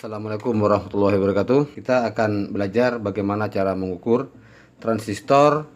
Assalamualaikum warahmatullahi wabarakatuh. Kita akan belajar bagaimana cara mengukur transistor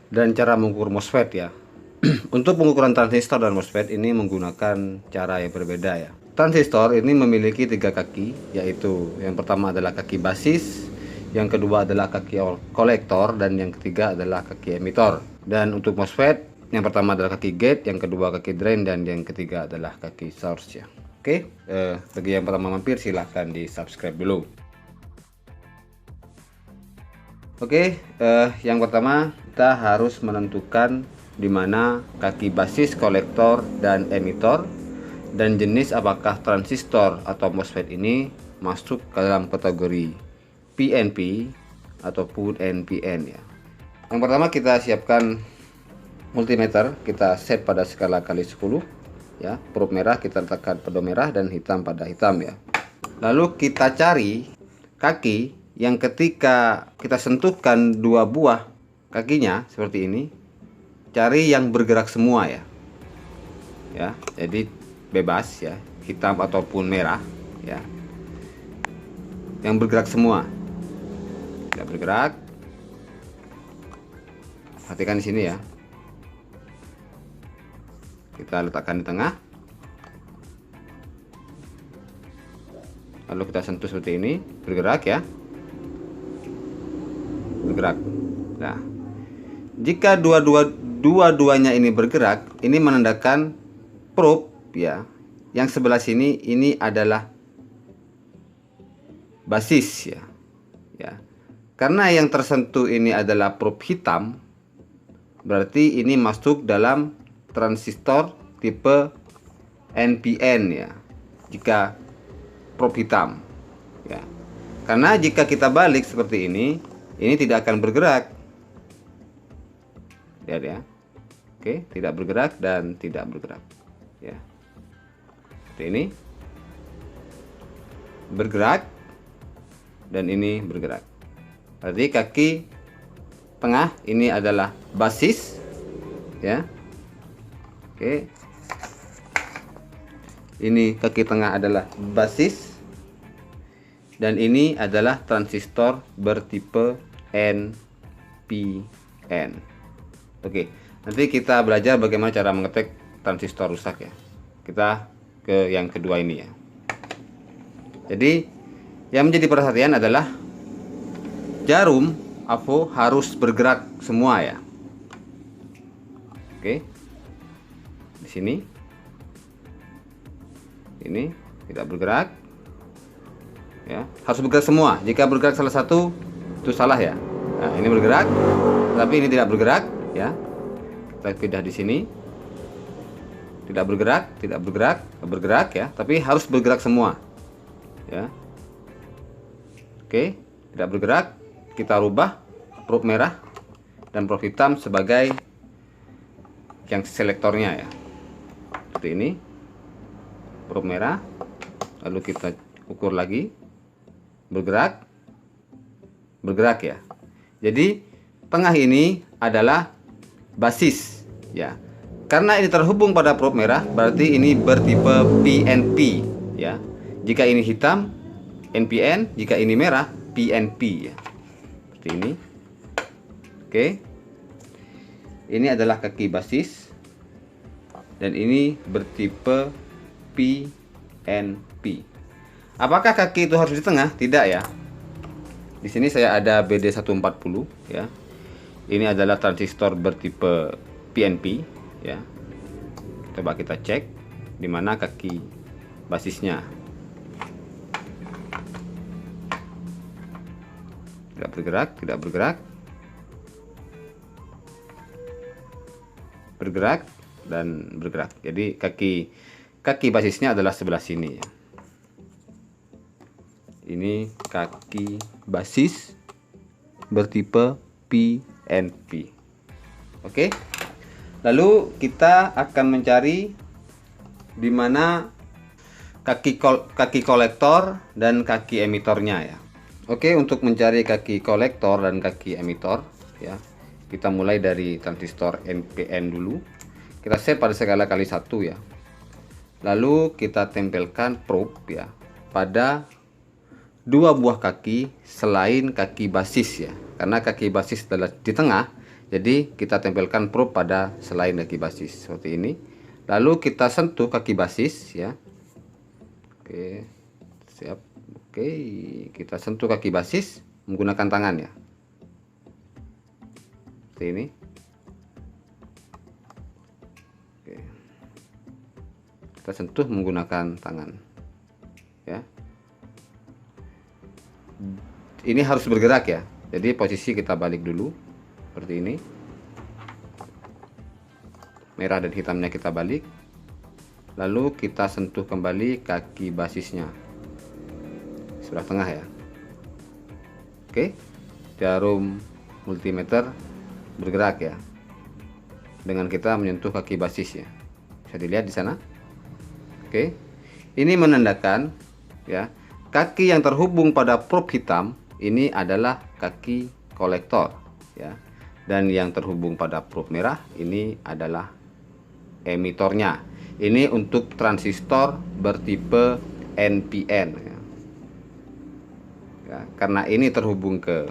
dan cara mengukur MOSFET ya. Untuk pengukuran transistor dan MOSFET ini menggunakan cara yang berbeda ya. Transistor ini memiliki 3 kaki, yaitu yang pertama adalah kaki basis, yang kedua adalah kaki kolektor, dan yang ketiga adalah kaki emitor. Dan untuk MOSFET, yang pertama adalah kaki gate, yang kedua kaki drain, dan yang ketiga adalah kaki source ya. Oke, bagi yang pertama mampir silahkan di subscribe dulu. Oke, yang pertama kita harus menentukan di mana kaki basis, kolektor, dan emitor, dan jenis apakah transistor atau MOSFET ini masuk ke dalam kategori PNP ataupun NPN ya. Yang pertama kita siapkan multimeter, kita set pada skala kali 10 ya. Probe merah kita letakkan pada merah dan hitam pada hitam ya. Lalu kita cari kaki yang ketika kita sentuhkan 2 buah kakinya seperti ini, cari yang bergerak semua ya. Ya, jadi bebas ya, hitam ataupun merah ya. Yang bergerak semua. Tidak bergerak. Perhatikan di sini ya. Kita letakkan di tengah, lalu kita sentuh seperti ini, bergerak ya, bergerak. Nah, jika dua-duanya ini bergerak, ini menandakan probe ya. Yang sebelah sini ini adalah basis ya, ya. Karena yang tersentuh ini adalah probe hitam, berarti ini masuk dalam transistor tipe NPN ya, jika probe hitam ya. Karena jika kita balik seperti ini tidak akan bergerak. Lihat ya. Oke, tidak bergerak dan tidak bergerak ya. Seperti ini bergerak dan ini bergerak. Berarti kaki tengah ini adalah basis ya. Oke, ini kaki tengah adalah basis, dan ini adalah transistor bertipe NPN. Oke, nanti kita belajar bagaimana cara mengetek transistor rusak ya. Kita ke yang kedua ini ya. Jadi yang menjadi perhatian adalah jarum AVO harus bergerak semua ya. Oke. Di sini ini tidak bergerak ya, harus bergerak semua. Jika bergerak salah satu itu salah ya. Nah, ini bergerak tapi ini tidak bergerak ya. Kita pindah di sini, tidak bergerak, bergerak ya, tapi harus bergerak semua ya. Oke, tidak bergerak, kita rubah probe merah dan probe hitam sebagai yang selektornya ya. Seperti ini, probe merah, lalu kita ukur lagi, bergerak ya. Jadi tengah ini adalah basis ya. Karena ini terhubung pada probe merah, berarti ini bertipe PNP ya. Jika ini hitam, NPN, jika ini merah, PNP ya. Seperti ini. Oke. Ini adalah kaki basis, dan ini bertipe PNP. Apakah kaki itu harus di tengah? Tidak ya. Di sini saya ada BD140 ya. Ini adalah transistor bertipe PNP ya. Coba kita cek di mana kaki basisnya. Tidak bergerak, bergerak dan bergerak. Jadi kaki basisnya adalah sebelah sini ya. Ini kaki basis bertipe PNP. Oke. Lalu kita akan mencari di mana kaki kolektor dan kaki emitornya ya. Oke, untuk mencari kaki kolektor dan kaki emitor ya, kita mulai dari transistor NPN dulu. Kita set pada skala kali 1 ya. Lalu kita tempelkan probe ya pada dua buah kaki selain kaki basis ya, karena kaki basis adalah di tengah, jadi kita tempelkan probe pada selain kaki basis seperti ini. Lalu kita sentuh kaki basis ya. Oke, siap. Oke, kita sentuh kaki basis menggunakan tangan ya, seperti ini. Oke, kita sentuh menggunakan tangan ya. Ini harus bergerak ya, jadi posisi kita balik dulu seperti ini. Merah dan hitamnya kita balik, lalu kita sentuh kembali kaki basisnya sebelah tengah ya. Oke, jarum multimeter bergerak ya dengan kita menyentuh kaki basis ya, bisa dilihat di sana. Oke, ini menandakan ya, kaki yang terhubung pada probe hitam ini adalah kaki kolektor ya, dan yang terhubung pada probe merah ini adalah emitornya. Ini untuk transistor bertipe NPN ya. Ya, karena ini terhubung ke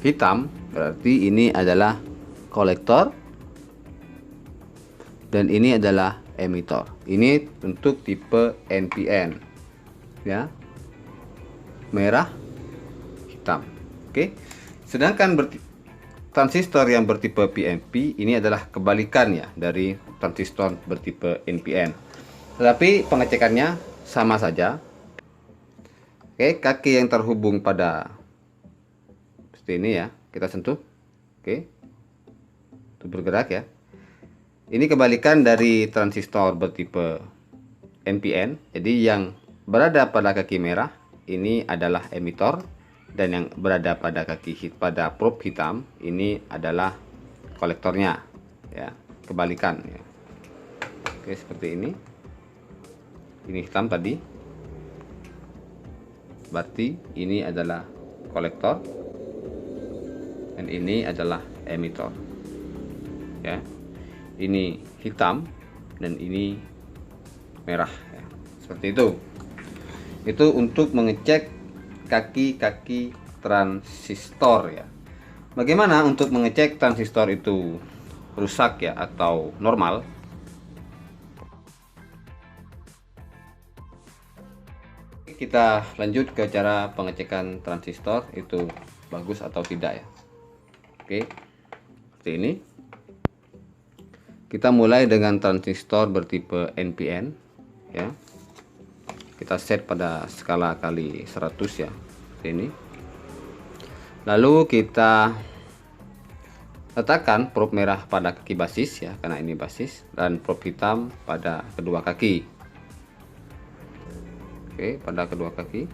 hitam, berarti ini adalah kolektor dan ini adalah emitor. Ini untuk tipe NPN ya, merah hitam. Oke, sedangkan transistor yang bertipe PNP ini adalah kebalikan ya dari transistor bertipe NPN, tetapi pengecekannya sama saja. Oke, kaki yang terhubung pada seperti ini ya, kita sentuh. Oke, itu bergerak ya. Ini kebalikan dari transistor bertipe NPN. Jadi yang berada pada kaki merah ini adalah emitor, dan yang berada pada pada probe hitam ini adalah kolektornya ya, kebalikan ya. Oke, seperti ini. Ini hitam tadi, berarti ini adalah kolektor dan ini adalah emitor ya. Ini hitam dan ini merah ya. Seperti itu untuk mengecek kaki-kaki transistor ya. Bagaimana untuk mengecek transistor itu rusak ya atau normal? Kita lanjut ke cara pengecekan transistor itu bagus atau tidak ya. Oke, seperti ini. Kita mulai dengan transistor bertipe NPN ya. Kita set pada skala kali 100 ya, seperti ini. Lalu kita letakkan probe merah pada kaki basis ya, karena ini basis, dan probe hitam pada kedua kaki. Oke, pada kedua kaki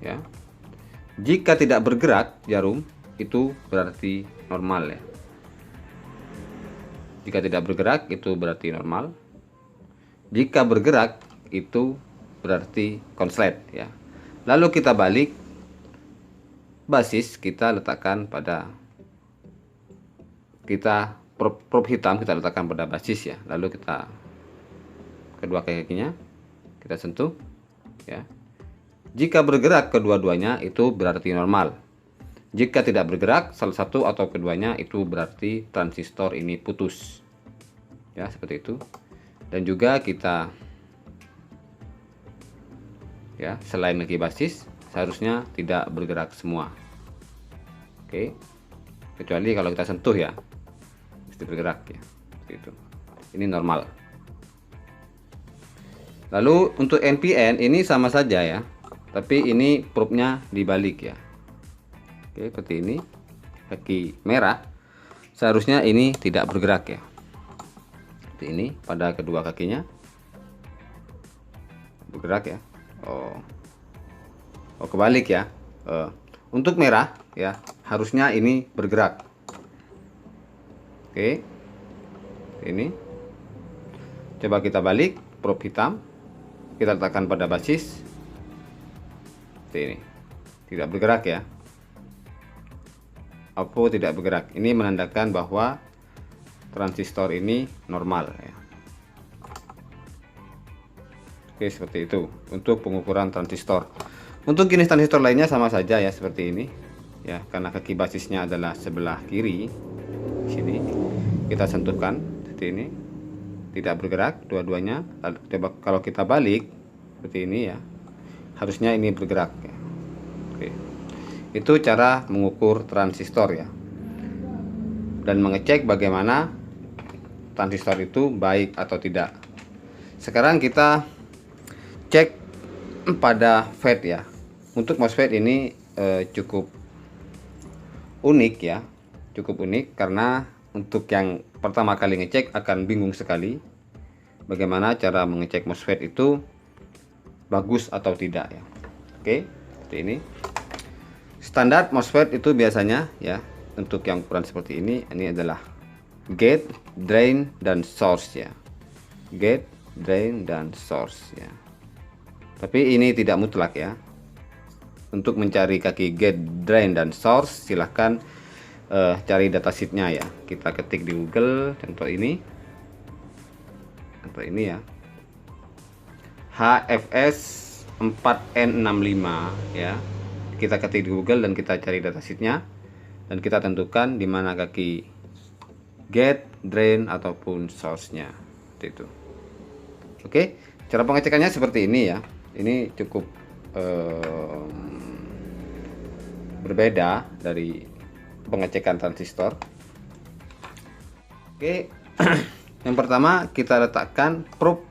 ya. Jika tidak bergerak jarum itu berarti normal ya. Jika tidak bergerak itu berarti normal. Jika bergerak itu berarti konslet ya. Lalu kita balik, basis kita letakkan pada probe hitam kita letakkan pada basis ya. Lalu kita kedua kakinya kita sentuh ya. Jika bergerak kedua-duanya itu berarti normal. Jika tidak bergerak salah satu atau keduanya itu berarti transistor ini putus ya, seperti itu. Dan juga kita ya, selain kaki basis seharusnya tidak bergerak semua. Oke, kecuali kalau kita sentuh ya mesti bergerak ya, seperti itu. Ini normal. Lalu untuk NPN ini sama saja ya, tapi ini probe-nya dibalik ya. Oke, seperti ini. Kaki merah seharusnya ini tidak bergerak ya, seperti ini. Pada kedua kakinya bergerak ya. Oh, kebalik ya. Untuk merah ya, harusnya ini bergerak. Oke, ini coba kita balik probe hitam, kita letakkan pada basis seperti ini, tidak bergerak ya. Output tidak bergerak, ini menandakan bahwa transistor ini normal ya. Oke, seperti itu untuk pengukuran transistor. Untuk jenis transistor lainnya sama saja ya, seperti ini ya, karena kaki basisnya adalah sebelah kiri. Sini kita sentuhkan seperti ini, tidak bergerak dua-duanya. Coba kalau kita balik seperti ini ya, harusnya ini bergerak ya. Oke, itu cara mengukur transistor ya, dan mengecek bagaimana transistor itu baik atau tidak. Sekarang kita cek pada FET ya. Untuk MOSFET ini cukup unik ya, cukup unik karena untuk yang pertama kali ngecek akan bingung sekali bagaimana cara mengecek MOSFET itu bagus atau tidak ya. Oke, seperti ini. Standar MOSFET itu biasanya ya, untuk yang ukuran seperti ini adalah gate, drain, dan source ya. Gate, drain, dan source ya. Tapi ini tidak mutlak ya. Untuk mencari kaki gate, drain, dan source silahkan cari datasheetnya ya. Kita ketik di Google contoh ini ya, HFS 4N65 ya. Kita ketik di Google dan kita cari datasheetnya, dan kita tentukan di mana kaki gate, drain, ataupun source-nya seperti itu. Oke, cara pengecekannya seperti ini ya. Ini cukup berbeda dari pengecekan transistor. Oke, yang pertama kita letakkan probe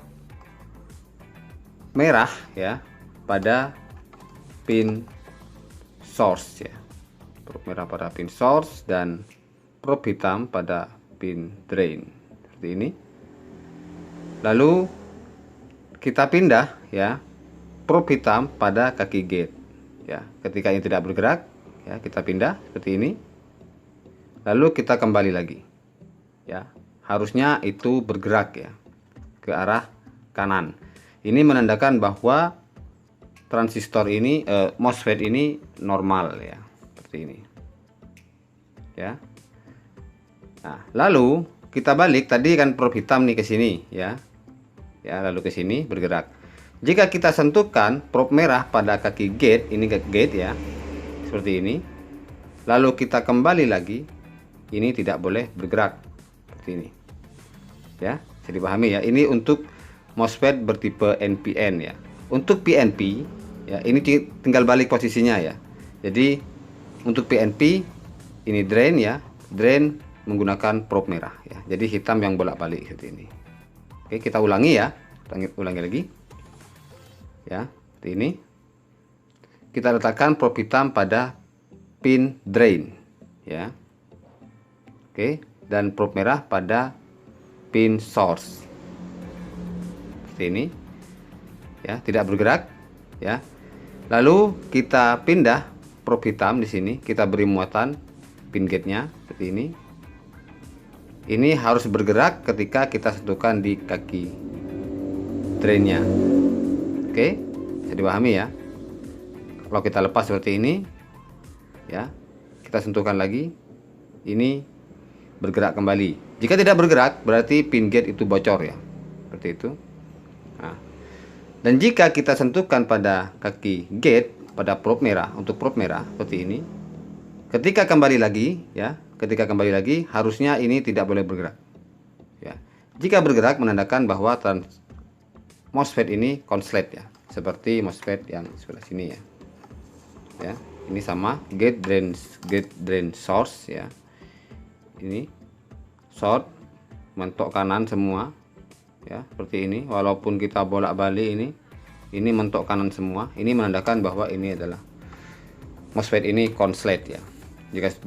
merah ya pada pin source ya. Probe merah pada pin source dan probe hitam pada pin drain seperti ini. Lalu kita pindah ya probe hitam pada kaki gate ya. Ketika ini tidak bergerak ya, kita pindah seperti ini. Lalu kita kembali lagi ya. Harusnya itu bergerak ya ke arah kanan. Ini menandakan bahwa transistor ini MOSFET ini normal ya, seperti ini ya. Nah, lalu kita balik, tadi kan probe hitam nih ke sini ya. Ya, lalu ke sini bergerak. Jika kita sentuhkan probe merah pada kaki gate, ini ke gate ya, seperti ini. Lalu kita kembali lagi, ini tidak boleh bergerak seperti ini. Ya, bisa dipahami ya. Ini untuk MOSFET bertipe NPN ya. Untuk PNP ya, ini tinggal balik posisinya ya. Jadi untuk PNP ini drain ya, drain menggunakan probe merah ya. Jadi hitam yang bolak-balik seperti ini. Oke, kita ulangi ya. Ulangi lagi. Ya, seperti ini. Kita letakkan probe hitam pada pin drain ya. Oke, dan probe merah pada pin source. Seperti ini. Ya, tidak bergerak ya. Lalu kita pindah probe hitam di sini, kita beri muatan pin gate-nya seperti ini. Ini harus bergerak ketika kita sentuhkan di kaki drainnya. Oke, bisa dipahami ya. Kalau kita lepas seperti ini ya, kita sentuhkan lagi, ini bergerak kembali. Jika tidak bergerak berarti pin gate itu bocor ya, seperti itu. Nah, dan jika kita sentuhkan pada kaki gate pada probe merah, untuk probe merah seperti ini, ketika kembali lagi ya, ketika kembali lagi harusnya ini tidak boleh bergerak ya. Jika bergerak menandakan bahwa MOSFET ini konslet ya, seperti MOSFET yang sebelah sini ya. Ya, ini sama gate drain source ya. Ini short mentok kanan semua ya, seperti ini. Walaupun kita bolak-balik ini mentok kanan semua. Ini menandakan bahwa ini adalah MOSFET ini konslet ya.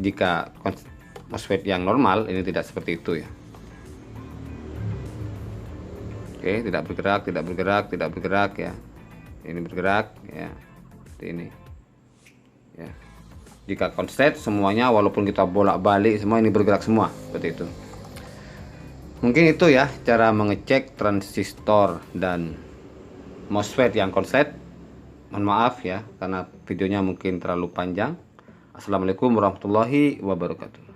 Jika MOSFET yang normal ini tidak seperti itu ya. Oke, tidak bergerak ya. Ini bergerak ya, seperti ini ya. Jika konslet semuanya, walaupun kita bolak-balik semua ini bergerak semua, seperti itu. Mungkin itu ya cara mengecek transistor dan MOSFET yang konslet. Mohon maaf ya karena videonya mungkin terlalu panjang. Assalamualaikum warahmatullahi wabarakatuh.